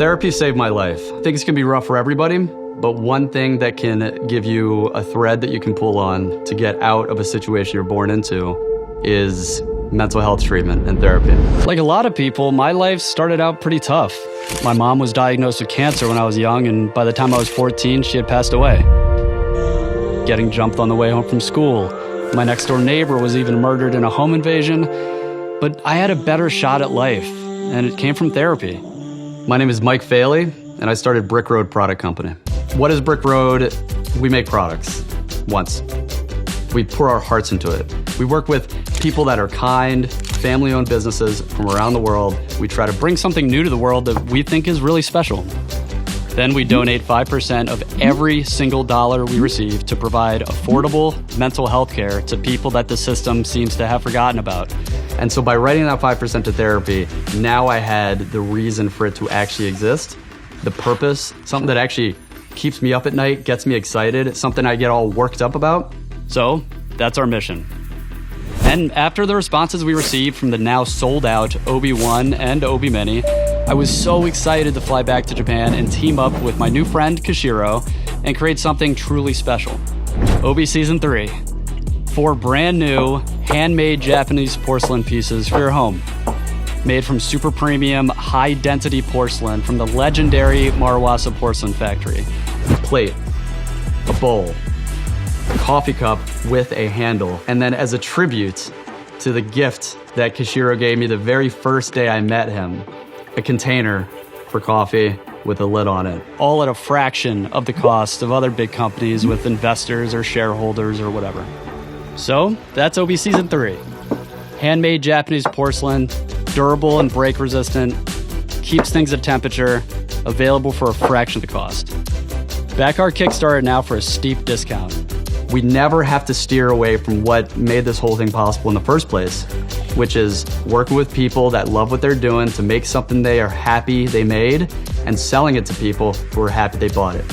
Therapy saved my life. Things can be rough for everybody, but one thing that can give you a thread that you can pull on to get out of a situation you're born into is mental health treatment and therapy. Like a lot of people, my life started out pretty tough. My mom was diagnosed with cancer when I was young, and by the time I was 14, she had passed away. Getting jumped on the way home from school. My next door neighbor was even murdered in a home invasion. But I had a better shot at life, and it came from therapy. My name is Mike Faley, and I started Brick Road Product Company. What is Brick Road? We make products. Once. We pour our hearts into it. We work with people that are kind, family-owned businesses from around the world. We try to bring something new to the world that we think is really special. Then we donate 5% of every single dollar we receive to provide affordable mental health care to people that the system seems to have forgotten about. And so by writing that 5% to therapy, now I had the reason for it to actually exist, the purpose, something that actually keeps me up at night, gets me excited, something I get all worked up about. So that's our mission. And after the responses we received from the now sold out Obie 1 and Obie Mini, I was so excited to fly back to Japan and team up with my new friend Kishiro and create something truly special. Obie Season 3. 4 brand new, handmade Japanese porcelain pieces for your home. Made from super premium, high density porcelain from the legendary Maruwasa Porcelain Factory. A plate, a bowl, a coffee cup with a handle, and then as a tribute to the gift that Kishiro gave me the very first day I met him, a container for coffee with a lid on it. All at a fraction of the cost of other big companies with investors or shareholders or whatever. So that's Obie Season 3. Handmade Japanese porcelain, durable and break resistant, keeps things at temperature, available for a fraction of the cost. Back our Kickstarter now for a steep discount. We never have to steer away from what made this whole thing possible in the first place, which is working with people that love what they're doing to make something they are happy they made and selling it to people who are happy they bought it.